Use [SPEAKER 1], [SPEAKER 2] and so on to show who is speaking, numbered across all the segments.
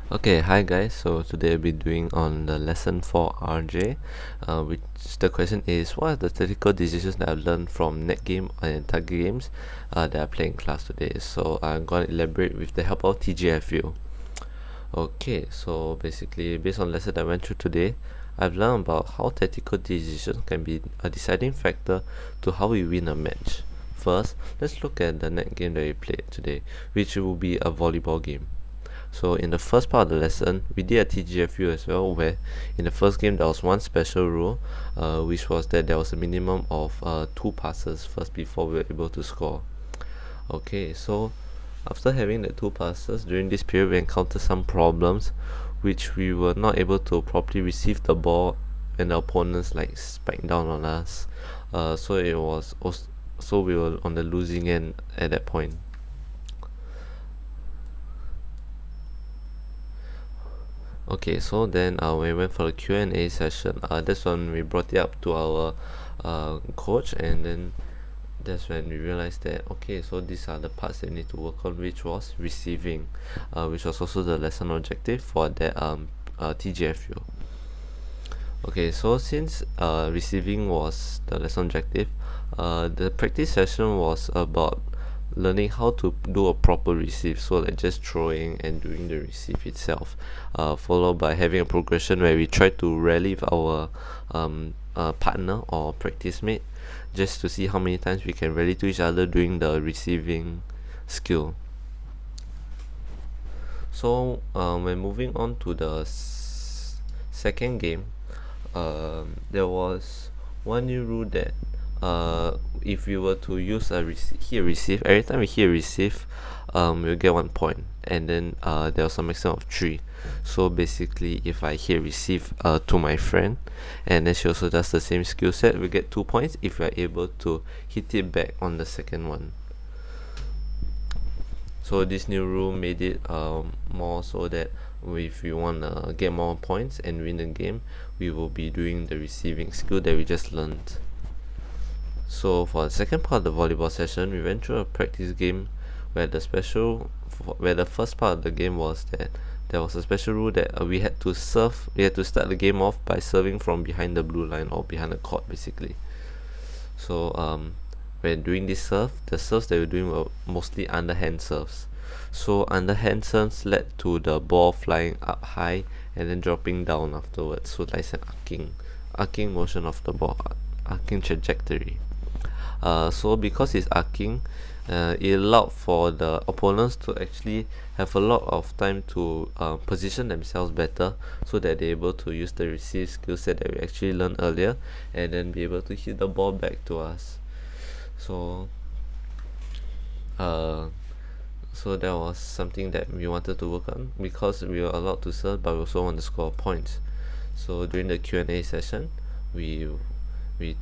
[SPEAKER 1] Okay, hi guys. So today I'll be doing on the lesson 4 RJ, which the question is, what are the tactical decisions that I've learned from net game and target games that I play in class today? So I'm going to elaborate with the help of TGFU. Okay, so basically based on the lesson I went through today, I've learned about how tactical decisions can be a deciding factor to how we win a match. First, let's look at the net game that we played today, which will be a volleyball game. So in the first part of the lesson, we did a TGFU as well, where in the first game there was one special rule, which was that there was a minimum of 2 passes first before we were able to score. Okay, so after having the 2 passes, during this period we encountered some problems, which we were not able to properly receive the ball when the opponents like spiked down on us. So we were on the losing end at that point. Okay, so then when we went for the Q&A session, that's when we brought it up to our coach, and then that's when we realized that okay, so these are the parts that we need to work on, which was receiving, which was also the lesson objective for that TGFU. Okay, so since receiving was the lesson objective, the practice session was about learning how to do a proper receive, so like just throwing and doing the receive itself, followed by having a progression where we try to rally with our partner or practice mate, just to see how many times we can rally to each other doing the receiving skill. So when moving on to the second game, there was one new rule that if we were to use a hit receive, every time we hit receive, we'll get 1 point, and then there was a maximum of 3. So basically, if I hit receive to my friend, and then she also does the same skill set, we get 2 points if we are able to hit it back on the second one. So this new rule made it more so that if we want to get more points and win the game, we will be doing the receiving skill that we just learned. So for the second part of the volleyball session, we went through a practice game where the first part of the game was that there was a special rule that we had to start the game off by serving from behind the blue line or behind the court basically. So when doing this serve, the serves that we were doing were mostly underhand serves. So underhand serves led to the ball flying up high and then dropping down afterwards. So like an arcing motion of the ball, arcing trajectory. So because it's arcing, it allowed for the opponents to actually have a lot of time to position themselves better, so that they're able to use the receive skill set that we actually learned earlier, and then be able to hit the ball back to us. So so that was something that we wanted to work on, because we were allowed to serve but we also want to score points. So during the Q&A session, we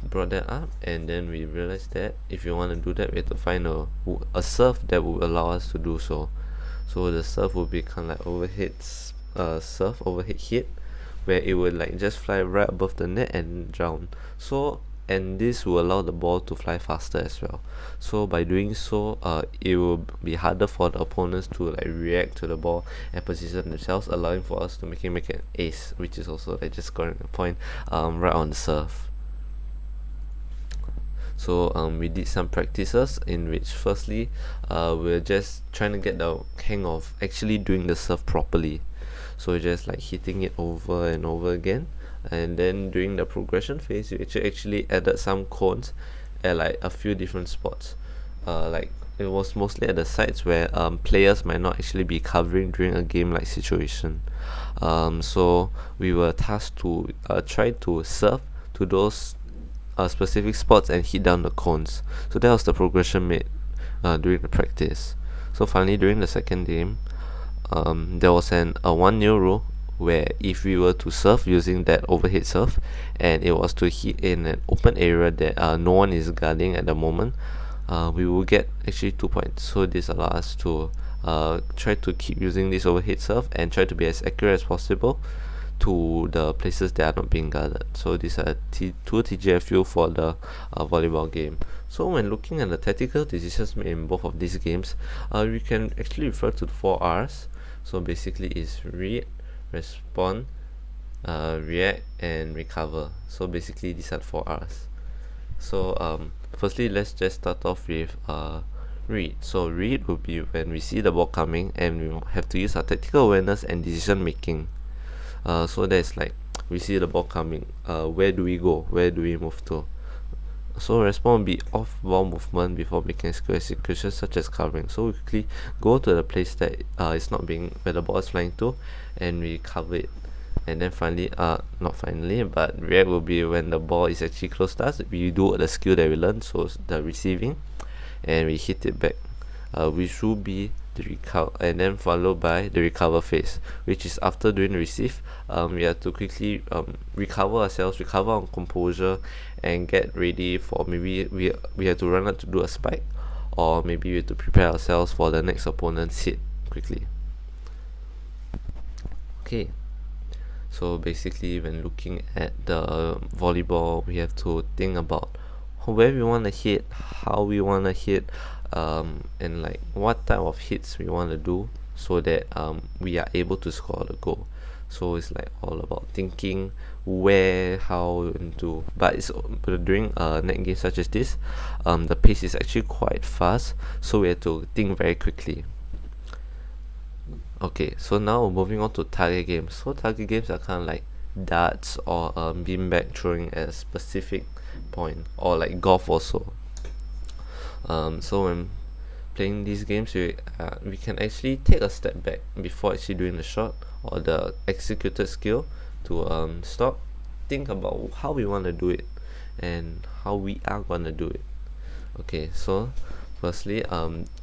[SPEAKER 1] brought that up, and then we realized that if you want to do that, we have to find a serve that would allow us to do so. So the serve would be kind of like overhead hit, where it would like just fly right above the net and drown. And this will allow the ball to fly faster as well. So by doing so, it will be harder for the opponents to like react to the ball and position themselves, allowing for us to make an ace, which is also like just scoring a point right on the serve. So we did some practices in which firstly we're just trying to get the hang of actually doing the serve properly. So just like hitting it over and over again, and then during the progression phase we actually added some cones at like a few different spots. Like it was mostly at the sites where players might not actually be covering during a game like situation. So we were tasked to try to serve to those specific spots and hit down the cones. So that was the progression made during the practice. So finally, during the second game, there was one new rule where if we were to serve using that overhead serve, and it was to hit in an open area that no one is guarding at the moment, we will get actually 2 points. So this allows us to try to keep using this overhead serve and try to be as accurate as possible to the places that are not being guarded. So these are two TGFU for the volleyball game. So when looking at the tactical decisions made in both of these games, we can actually refer to the 4 R's, So basically it's read, respond, react, and recover. So basically these are 4 R's. So firstly, let's just start off with read. So read would be when we see the ball coming and we have to use our tactical awareness and decision making. So that's like, we see the ball coming, where do we go, where do we move to? So respond will be off ball movement before making skill execution, such as covering. So we quickly go to the place that is not being, where the ball is flying to, and we cover it. And then finally, not finally, but react will be when the ball is actually close to us. We do the skill that we learned, so the receiving, and we hit it back, which will be the recover, and then followed by the recover phase, which is after doing the receive. We have to quickly recover ourselves, recover our composure, and get ready for, maybe we have to run out to do a spike, or maybe we have to prepare ourselves for the next opponent's hit quickly. Okay, so basically when looking at the volleyball, we have to think about where we want to hit, how we want to hit, and like what type of hits we want to do, so that we are able to score the goal. So it's like all about thinking where, how, and do. But during net games such as this, the pace is actually quite fast, so we have to think very quickly. Okay, so now moving on to target games. So target games are kind of like darts or beanbag throwing at a specific point, or like golf also. So when playing these games, we can actually take a step back before actually doing the shot or the executed skill to stop, think about how we want to do it and how we are gonna do it. Okay, so firstly,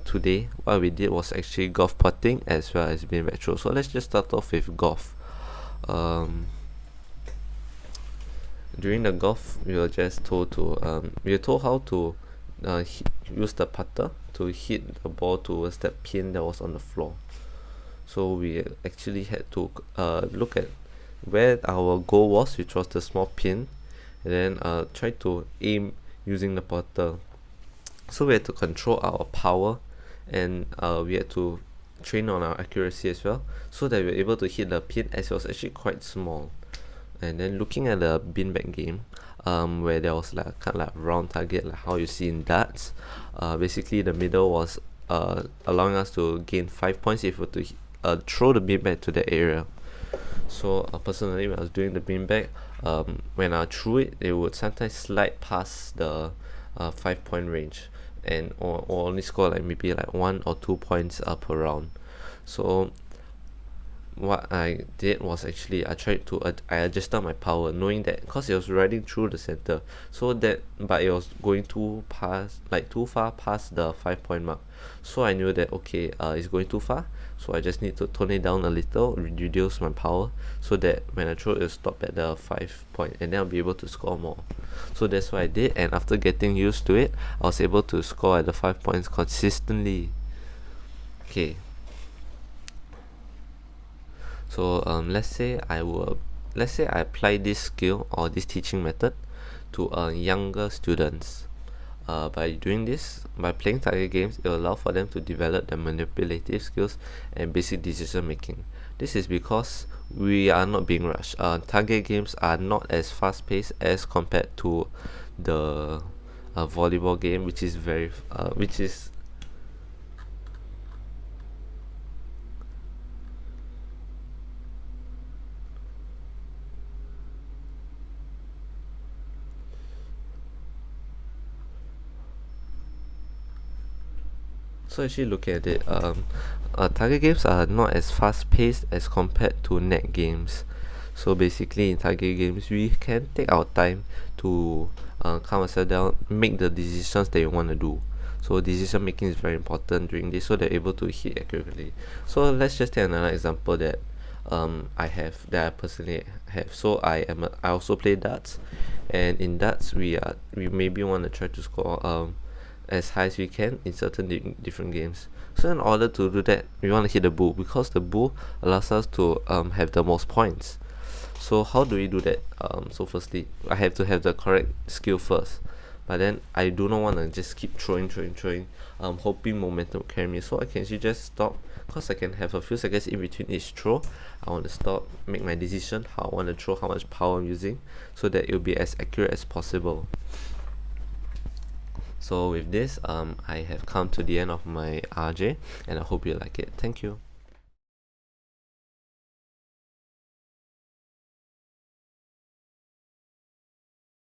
[SPEAKER 1] today what we did was actually golf putting as well as beanbag throw. So let's just start off with golf. During the golf, we were just told to we were told how to use the putter to hit the ball towards that pin that was on the floor. So we actually had to look at where our goal was, which was the small pin, and then try to aim using the putter. So we had to control our power, and we had to train on our accuracy as well, so that we were able to hit the pin as it was actually quite small. And then looking at the beanbag game, where there was like kind of like round target, like how you see in darts. Basically the middle was allowing us to gain 5 points if we were to throw the beanbag to that area. So personally, when I was doing the beanbag, when I threw it, it would sometimes slide past the 5 point range, and or only score like maybe like 1 or 2 points per round. So what I did was actually I tried to I adjusted my power, knowing that because it was riding through the center, so that, but it was going too far past the 5 point mark. So I knew that okay, it's going too far, so I just need to tone it down a little, reduce my power, so that when I throw it, it'll stop at the 5 point, and then I'll be able to score more. So that's what I did, and after getting used to it, I was able to score at the 5 points consistently. Okay, so let's say I apply this skill or this teaching method to younger students. By doing this, by playing target games, it will allow for them to develop their manipulative skills and basic decision making. This is because we are not being rushed. Target games are not as fast paced as compared to the volleyball game, which is So actually looking at it, target games are not as fast paced as compared to net games. So basically in target games, we can take our time to calm ourselves down, make the decisions that you want to do. So decision making is very important during this, so they're able to hit accurately. So let's just take another example that I personally have. So I also play darts, and in darts we maybe want to try to score as high as we can in certain different games. So in order to do that, we want to hit the bull, because the bull allows us to have the most points. So how do we do that? So firstly, I have to have the correct skill first. but then I do not want to just keep throwing, hoping momentum will carry me. So I can actually just stop, because I can have a few seconds in between each throw. I want to stop, make my decision how I want to throw, how much power I'm using, so that it will be as accurate as possible. So with this, I have come to the end of my RJ, and I hope you like it. Thank you.